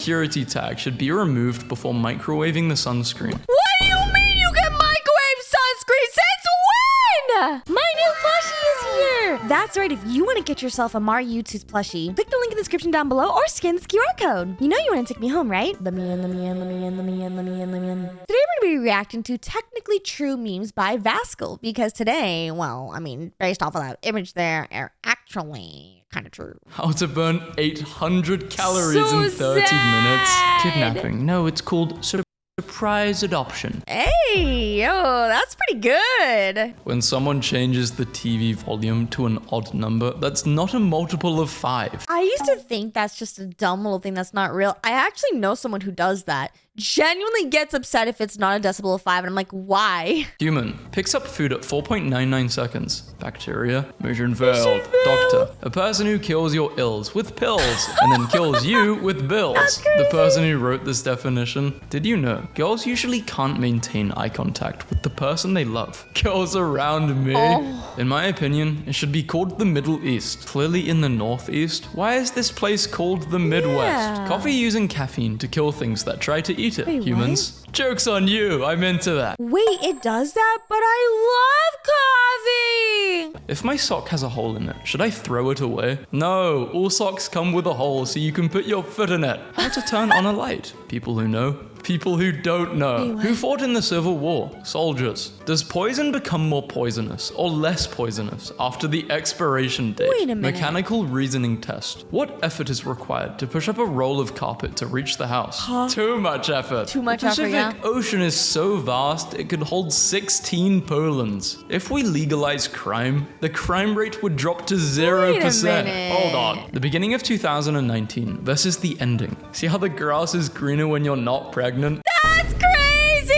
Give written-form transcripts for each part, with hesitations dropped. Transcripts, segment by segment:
security tag should be removed before microwaving the sunscreen. What do you mean you can microwave sunscreen? Since when? My new plushie is here. That's right. If you want to get yourself a Mario YouTube's plushie, click the link in the description down below or scan this QR code. You know you want to take me home, right? Let me in. Today we're going to be reacting to technically true memes by Vascal because today, well, I mean, based off of that image there, are actually kind of true. How to burn 800 calories So in 30 sad. minutes. Kidnapping. No, it's called surprise adoption. Hey, yo, that's pretty good. When someone changes the TV volume to an odd number, that's not a multiple of 5. I used to think that's just a dumb little thing that's not real. I actually know someone who does that. Genuinely gets upset if it's not a decibel of 5, and I'm like, why? Human picks up food at 4.99 seconds. Bacteria, mission failed. Doctor, a person who kills your ills with pills and then kills you with bills. That's crazy. The person who wrote this definition. Did you know girls usually can't maintain eye contact with the person they love? Girls around me. Oh. In my opinion, it should be called the Middle East. Clearly in the Northeast. Why is this place called the Midwest? Yeah. Coffee using caffeine to kill things that try to eat it. Wait, Humans. Joke's on you, I'm into that. Wait, it does that? But I love coffee! If my sock has a hole in it, should I throw it away? No, all socks come with a hole so you can put your foot in it. How to turn on a light? People who know. People who don't know. Wait, what? Who fought in the Civil War? Soldiers. Does poison become more poisonous or less poisonous after the expiration date? Wait a minute. Mechanical reasoning test. What effort is required to push up a roll of carpet to reach the house? Too much effort. Too much The effort, Pacific yeah. Ocean is so vast, it could hold 16 Polands. If we legalize crime, the crime rate would drop to 0%. minute. Hold on. The beginning of 2019 versus the ending. See how the grass is greener when you're not pregnant? That's crazy!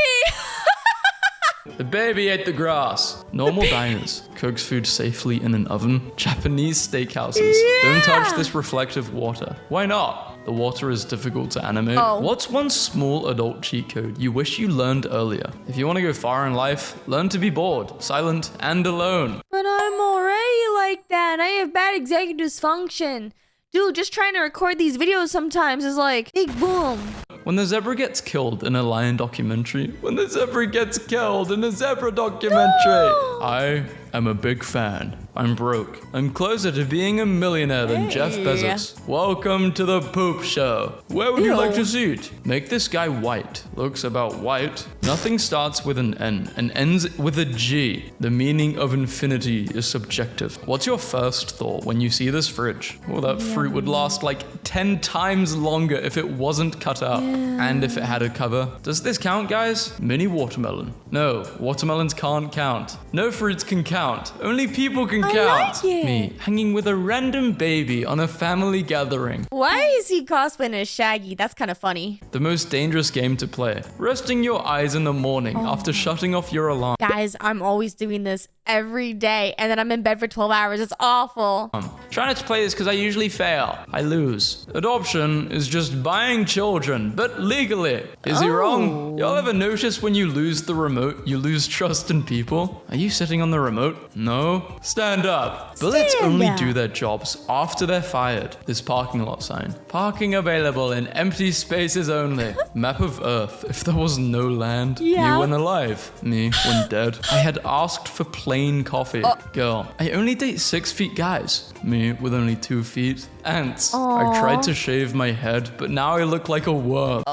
The baby ate the grass. Normal diners. Cooks food safely in an oven. Japanese steakhouses. Don't touch this reflective water. Why not? The water is difficult to animate. Oh. What's one small adult cheat code you wish you learned earlier? If you want to go far in life, learn to be bored, silent, and alone. But I'm already like that, and I have bad executive dysfunction. Dude, just trying to record these videos sometimes is like, big boom. When the zebra gets killed in a lion documentary. When the zebra gets killed in a zebra documentary. I am a big fan. I'm broke. I'm closer to being a millionaire than Jeff Hey. Bezos. Welcome to the poop show. Where would you Ew. like to sit? Make this guy white. Looks about white. Nothing starts with an N and ends with a G. The meaning of infinity is subjective. What's your first thought when you see this fridge? Well, that fruit would last like 10 times longer if it wasn't cut out. And if it had a cover. Does this count, guys? Mini watermelon. No, watermelons can't count. No fruits can count. Only people can count. like it. Me, hanging with a random baby on a family gathering. Why is he cosplaying as Shaggy? That's kind of funny. The most dangerous game to play. Resting your eyes in the morning after shutting off your alarm. Guys, I'm always doing this every day, and then I'm in bed for 12 hours. It's awful. Try not to play this because I usually fail. I lose. Adoption is just buying children, but legally. Is he wrong? Y'all ever notice when you lose the remote, you lose trust in people? Are you sitting on the remote? No? Stand up. Bullets Stand only up. do their jobs after they're fired. This parking lot sign. Parking available in empty spaces only. Map of Earth. If there was no land, Yeah. you when alive. Me when dead. I had asked for plain coffee. Girl, I only date 6 feet guys. Me with only 2 feet. Ants. I tried to shave my head, but now I look like a worm.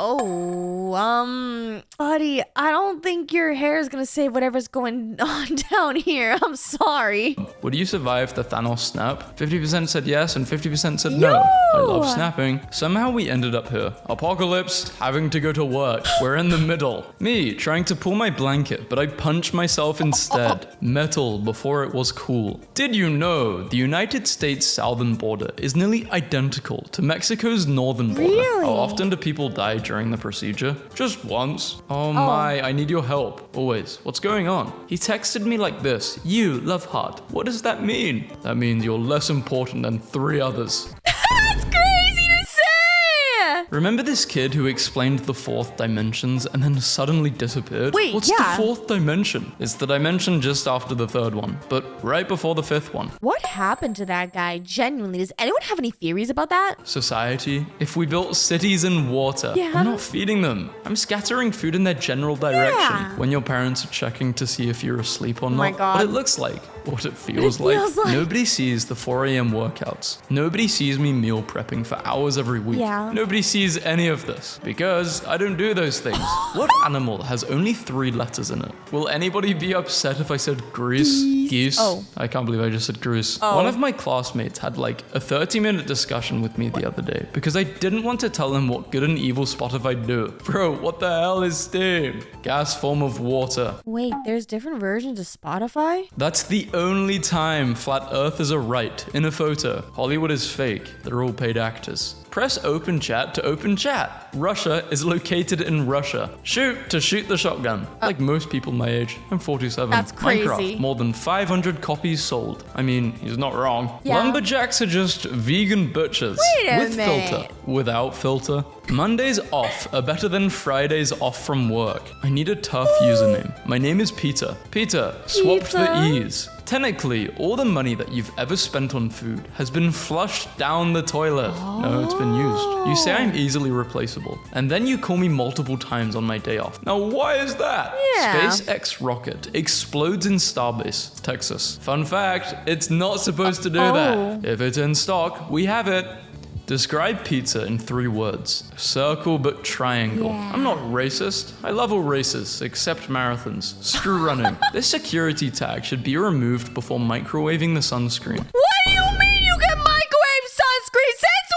Buddy, I don't think your hair is gonna save whatever's going on down here. I'm sorry. Would you survive the Thanos snap? 50% said yes and 50% said no. I love snapping. Somehow we ended up here. Apocalypse, having to go to work. We're in the middle. Me, trying to pull my blanket, but I punched myself instead. Metal before it was cool. Did you know the United States southern border is nearly identical to Mexico's northern border? Really? How often do people die during the procedure? Just once. Oh my, I need your help. Always. What's going on? He texted me like this. You, love heart. What does that mean? That means you're less important than 3 others. That's crazy to say! Remember this kid who explained the fourth dimensions and then suddenly disappeared? Wait, What's yeah. the fourth dimension? It's the dimension just after the third one, but right before the fifth one. What happened to that guy? Genuinely, does anyone have any theories about that? Society, if we built cities in water, Yeah. I'm not feeding them. I'm scattering food in their general direction. Yeah. When your parents are checking to see if you're asleep or not. my God. What it looks like, what it feels like. feels like. Nobody sees the 4 a.m. workouts. Nobody sees me meal prepping for hours every week. Yeah. Nobody sees any of this because I don't do those things. What animal has only 3 letters in it? Will anybody be upset if I said goose? Geese? Oh. I can't believe I just said goose. Oh. One of my classmates had like a 30-minute discussion with me the other day because I didn't want to tell him what good and evil Spotify do. Bro, what the hell is steam? Gas form of water. Wait, there's different versions of Spotify? That's the only time flat earth is a right in a photo. Hollywood is fake. They're all paid actors. Press open chat to open chat. Russia is located in Russia. Shoot to shoot the shotgun. Like most people my age. I'm 47. That's crazy. Minecraft, more than 500 copies sold. I mean, he's not wrong. Yeah. Lumberjacks are just vegan butchers. Wait a with minute. filter. Without filter. Mondays off are better than Fridays off from work. I need a tough username. My name is Peter. Peter, swapped the Peter. E's. Technically, all the money that you've ever spent on food has been flushed down the toilet. No, it's been used. You say I'm easily replaceable, and then you call me multiple times on my day off. Now, why is that? Yeah. SpaceX rocket explodes in Starbase, Texas. Fun fact, it's not supposed to do that. If it's in stock, we have it. Describe pizza in 3 words. Circle but triangle. Yeah. I'm not racist. I love all races except marathons. Screw running. This security tag should be removed before microwaving the sunscreen. What do you mean you get microwave sunscreen? Since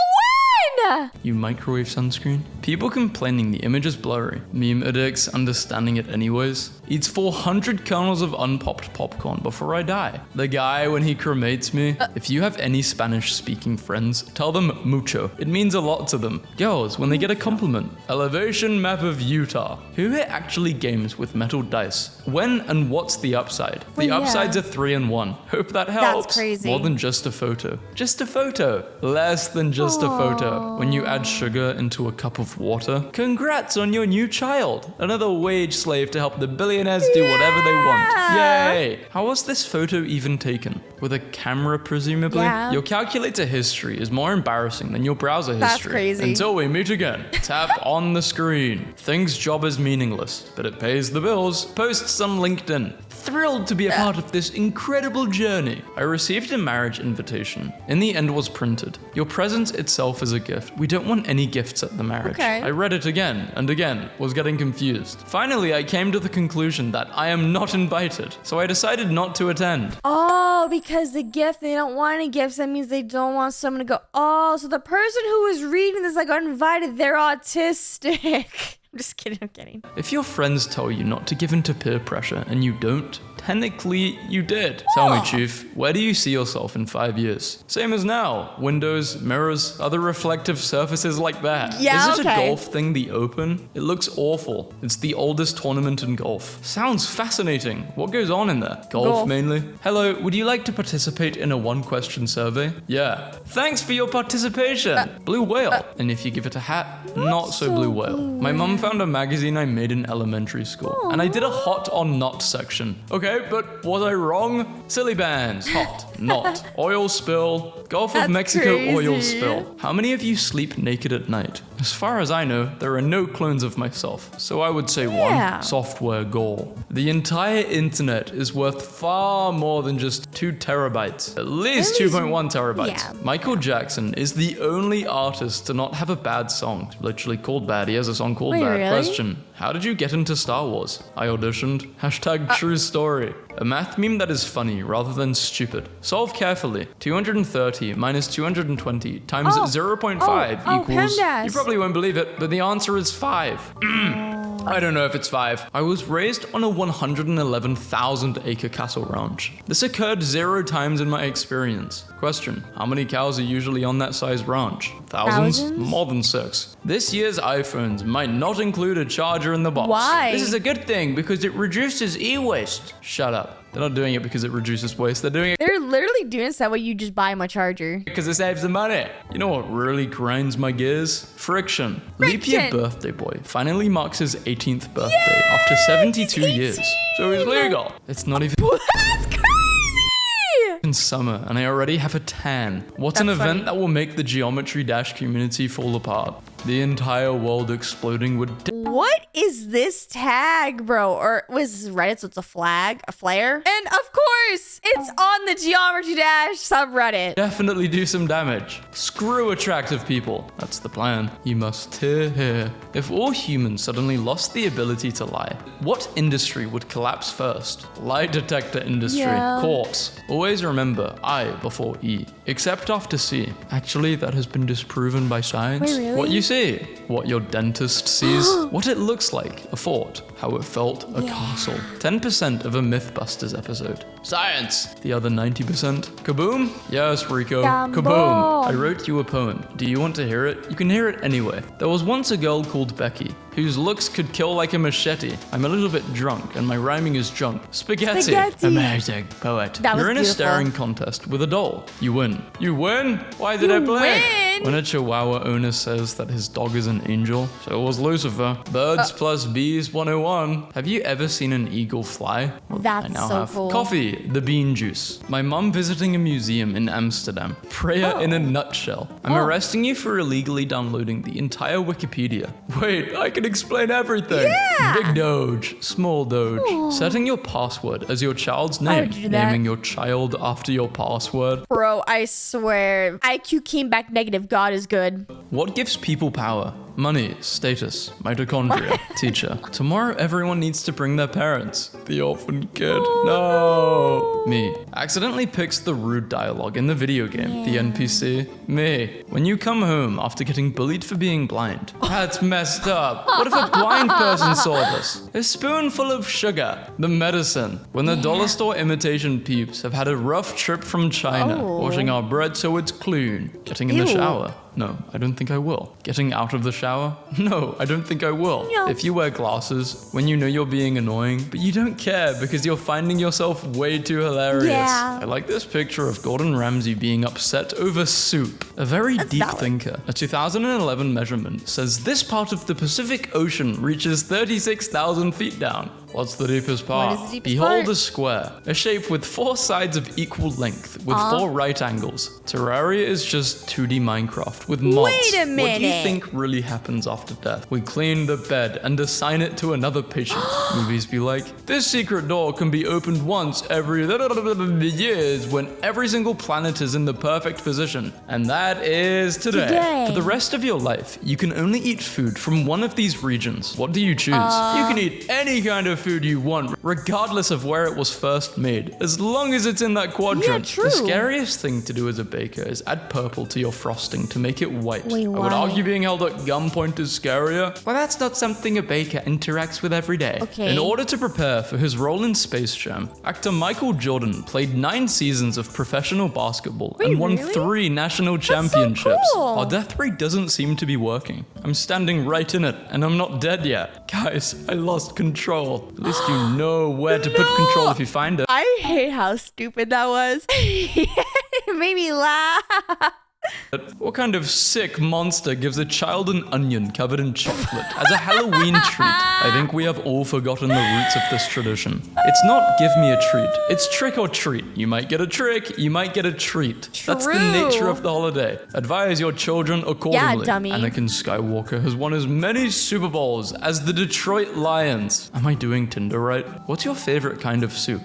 when? You microwave sunscreen? People complaining the image is blurry. Meme addicts understanding it anyways. Eats 400 kernels of unpopped popcorn before I die. The guy when he cremates me. If you have any Spanish speaking friends, tell them mucho. It means a lot to them. Girls, when they get a compliment. Elevation map of Utah. Who here actually games with metal dice? When and what's the upside? Well, The upsides yeah. are 3 and 1. Hope that helps. crazy. More than just a photo. Just a photo. Less than just a photo. When you add sugar into a cup of water. Congrats on your new child. Another wage slave to help the billionaires do whatever they want. Yeah. Yay. How was this photo even taken? With a camera, presumably? Yeah. Your calculator history is more embarrassing than your browser That's history. crazy. Until we meet again. Tap on the screen. Things job is meaningless, but it pays the bills. Posts on LinkedIn. Thrilled to be a part of this incredible journey. I received a marriage invitation. In the end was printed. Your presence itself is a gift. We don't want any gifts at the marriage. Okay. I read it again and again, was getting confused. Finally, I came to the conclusion that I am not invited, so I decided not to attend. Oh, because the gift, they don't want any gifts. That means they don't want someone to go, oh, so the person who was reading this, like, uninvited, they're autistic. I'm just kidding, I'm kidding. If your friends tell you not to give in to peer pressure and you don't, technically you did. Tell me, Chief, where do you see yourself in 5 years? Same as now. Windows, mirrors, other reflective surfaces like that. Yeah, Is it a okay. golf thing, the Open? It looks awful. It's the oldest tournament in golf. Sounds fascinating. What goes on in there? Golf mainly? Hello, would you like to participate in a 1-question survey? Yeah. Thanks for your participation. Blue whale. And if you give it a hat, not so blue whale. My mum found a magazine I made in elementary school, and I did a hot or not section. Okay, but was I wrong? Silly bands, hot, not. Oil spill, Gulf of That's Mexico oil crazy. spill. How many of you sleep naked at night? As far as I know, there are no clones of myself, so I would say Yeah. 1. Software goal. The entire internet is worth far more than just 2 terabytes. At least 2.1 terabytes. yeah. Michael Jackson is the only artist to not have a bad song. It's literally called bad. He has a song called Wait, bad. really? Question. How did you get into Star Wars? I auditioned. Hashtag true story. A math meme that is funny rather than stupid. Solve carefully. 230 minus 220 times 0.5 equals... PEMDAS. You probably won't believe it, but the answer is 5. I don't know if it's 5. I was raised on a 111,000 acre cattle ranch. This occurred 0 times in my experience. Question. How many cows are usually on that size ranch? Thousands? Thousands? More than 6. This year's iPhones might not include a charger in the box. Why? This is a good thing because it reduces e-waste. Shut up. that. They're not doing it because it reduces waste. They're doing it They're literally doing this that way you just buy them a charger. because it saves the money. You know what really grinds my gears? Friction. Leap Year Friction. Birthday Boy finally marks his 18th birthday after 72 years. So he's legal. It's not even That's crazy! in summer and I already have a tan. What's an That's event funny. that will make the Geometry Dash community fall apart? The entire world exploding with What is this tag, bro? Or was this Reddit, so it's a flag, a flare? And of course, it's on the Geometry Dash subreddit. definitely do some damage. Screw attractive people. That's the plan. You must hear. If all humans suddenly lost the ability to lie, what industry would collapse first? Lie detector industry. Yeah. Courts. Always remember I before E. Except after C. Actually, that has been disproven by science. Wait, really? What you see, what your dentist sees, what it looks like, a fort, how it felt, a castle. 10% of a Mythbusters episode. Science! The other 90%. Kaboom? Yes, Rico. Dumbo. Kaboom! I wrote you a poem. Do you want to hear it? You can hear it anyway. There was once a girl called Becky, whose looks could kill like a machete. I'm a little bit drunk, and my rhyming is junk. Spaghetti! Spaghetti. Amazing, poet. That was You're in a beautiful. staring contest with a doll. You win. You win? Why did I You play? win. When a Chihuahua owner says that his dog is an angel, so was Lucifer. Birds plus bees 101. Have you ever seen an eagle fly? Well, That's I now so have. cool. Coffee, the bean juice. My mum visiting a museum in Amsterdam. Prayer in a nutshell. I'm arresting you for illegally downloading the entire Wikipedia. Wait, I can explain everything. Yeah. Big Doge, small Doge. Setting your password as your child's name. would do that. Naming your child after your password. Bro, I swear, IQ came back negative. God is good. What gives people power? Money, status, mitochondria, teacher. Tomorrow everyone needs to bring their parents. The orphan kid. No. Me. Accidentally picks the rude dialogue in the video game. The NPC. Me. When you come home after getting bullied for being blind. That's messed up. What if a blind person saw this? A spoonful of sugar. The medicine. When the dollar store imitation peeps have had a rough trip from China. Oh. Washing our bread so it's clean. Getting in the Ew. shower. No, I don't think I will. Getting out of the shower? No, I don't think I will. No. If you wear glasses when you know you're being annoying, but you don't care because you're finding yourself way too hilarious. Yeah. I like this picture of Gordon Ramsay being upset over soup. A very deep valid. thinker. A 2011 measurement says this part of the Pacific Ocean reaches 36,000 feet down. What's the deepest part? What is the deepest Behold part? a square, a shape with 4 sides of equal length, with 4 right angles. Terraria is just 2D Minecraft with mods. Wait a What do you minute. think really happens after death? We clean the bed and assign it to another patient. Movies be like, this secret door can be opened once every years when every single planet is in the perfect position. And that is today. For the rest of your life, you can only eat food from one of these regions. What do you choose? You can eat any kind of food you want, regardless of where it was first made, as long as it's in that quadrant. true. The scariest thing to do as a baker is add purple to your frosting to make it white. Wait, I would why? argue being held at gunpoint is scarier. Well, that's not something a baker interacts with every day. Okay. In order to prepare for his role in Space Jam, actor Michael Jordan played 9 seasons of professional basketball and won really? 3 national championships. cool. Our death ray doesn't seem to be working. I'm standing right in it, and I'm not dead yet. Guys, I lost control. At least you know where to put control if you find it. I hate how stupid that was. It made me laugh. What kind of sick monster gives a child an onion covered in chocolate as a Halloween treat? I think we have all forgotten the roots of this tradition. It's not give me a treat, it's trick or treat. You might get a trick, you might get a treat. That's the True. nature of the holiday. Advise your children accordingly. dummy. Anakin Skywalker has won as many Super Bowls as the Detroit Lions. Am I doing Tinder right? What's your favorite kind of soup?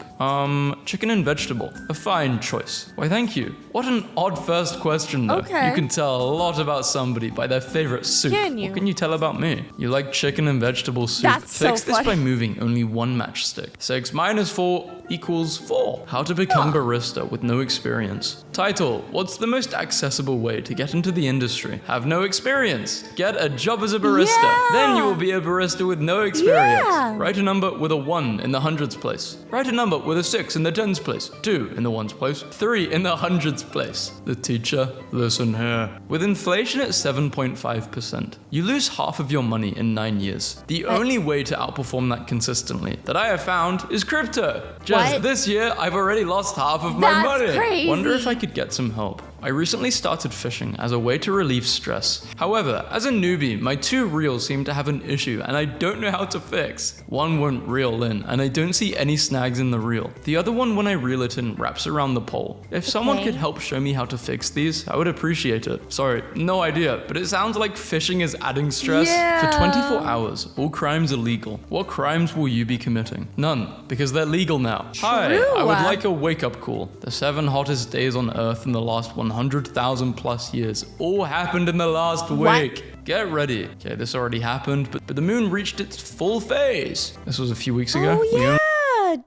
Chicken and vegetable. A fine choice. Why, thank you. What an odd first question, though. Okay. You can tell a lot about somebody by their favorite soup. Can you? What can you tell about me? You like chicken and vegetable soup. That's so Fix this funny. by moving only one matchstick. 6 minus 4 equals 4. How to become barista with no experience. Title: What's the most accessible way to get into the industry? Have no experience. Get a job as a barista. Yeah. Then you will be a barista with no experience. Yeah. Write a number with a 1 in the hundreds place. Write a number with a 6 in the tens place. 2 in the ones place. 3 in the hundreds place. The teacher, the listen here. With inflation at 7.5%, you lose half of your money in 9 years. The only way to outperform that consistently that I have found is crypto. Just this year, I've already lost half of my money. That's crazy. Wonder if I could get some help. I recently started fishing as a way to relieve stress. However, as a newbie, my 2 reels seem to have an issue and I don't know how to fix. One won't reel in and I don't see any snags in the reel. The other one, when I reel it in, wraps around the pole. If someone could help show me how to fix these, I would appreciate it. Sorry, no idea, but it sounds like fishing is adding stress. For 24 hours, all crimes are legal. What crimes will you be committing? None, because they're legal now. Hi, I would like a wake-up call. The 7 hottest days on Earth in the last 100,000 plus years all happened in the last week. Get ready. Okay, this already happened, but the moon reached its full phase. This was a few weeks ago. Oh, yeah.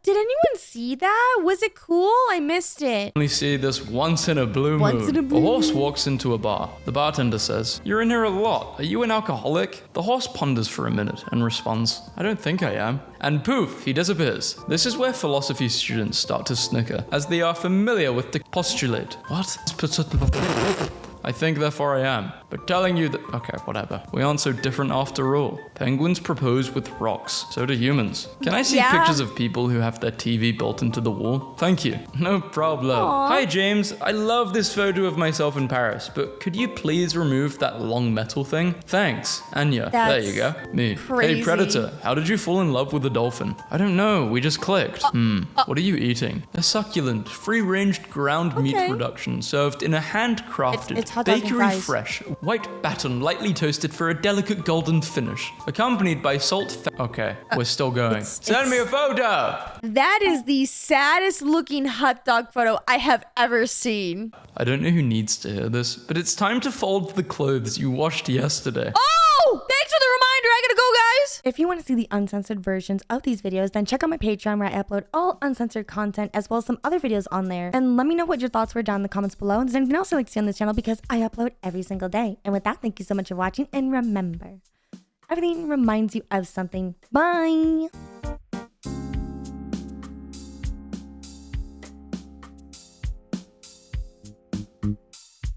Did anyone see that? Was it cool? I missed it. Only see this once in a blue moon. A horse walks into a bar. The bartender says, "You're in here a lot. Are you an alcoholic?" The horse ponders for a minute and responds, "I don't think I am." And poof, he disappears. This is where philosophy students start to snicker, as they are familiar with the postulate. What? I think, therefore I am. But telling you that... Okay, whatever. We aren't so different after all. Penguins propose with rocks. So do humans. Can I see pictures of people who have their TV built into the wall? Thank you. No problem. Hi, James. I love this photo of myself in Paris, but could you please remove that long metal thing? Thanks. Anya. There you go. Me. Crazy. Hey, Predator. How did you fall in love with a dolphin? I don't know. We just clicked. What are you eating? A succulent, free-ranged ground meat production served in a handcrafted, bakery fresh, white baton lightly toasted for a delicate golden finish, accompanied by okay, we're still going. Send me a photo! That is the saddest looking hot dog photo I have ever seen. I don't know who needs to hear this, but it's time to fold the clothes you washed yesterday. Oh! Thanks for the reminder. I gotta go, guys. If you want to see the uncensored versions of these videos, then check out my Patreon where I upload all uncensored content as well as some other videos on there. And let me know what your thoughts were down in the comments below. And there's anything else you'd like to see on this channel because I upload every single day. And with that, thank you so much for watching. And remember, everything reminds you of something. Bye.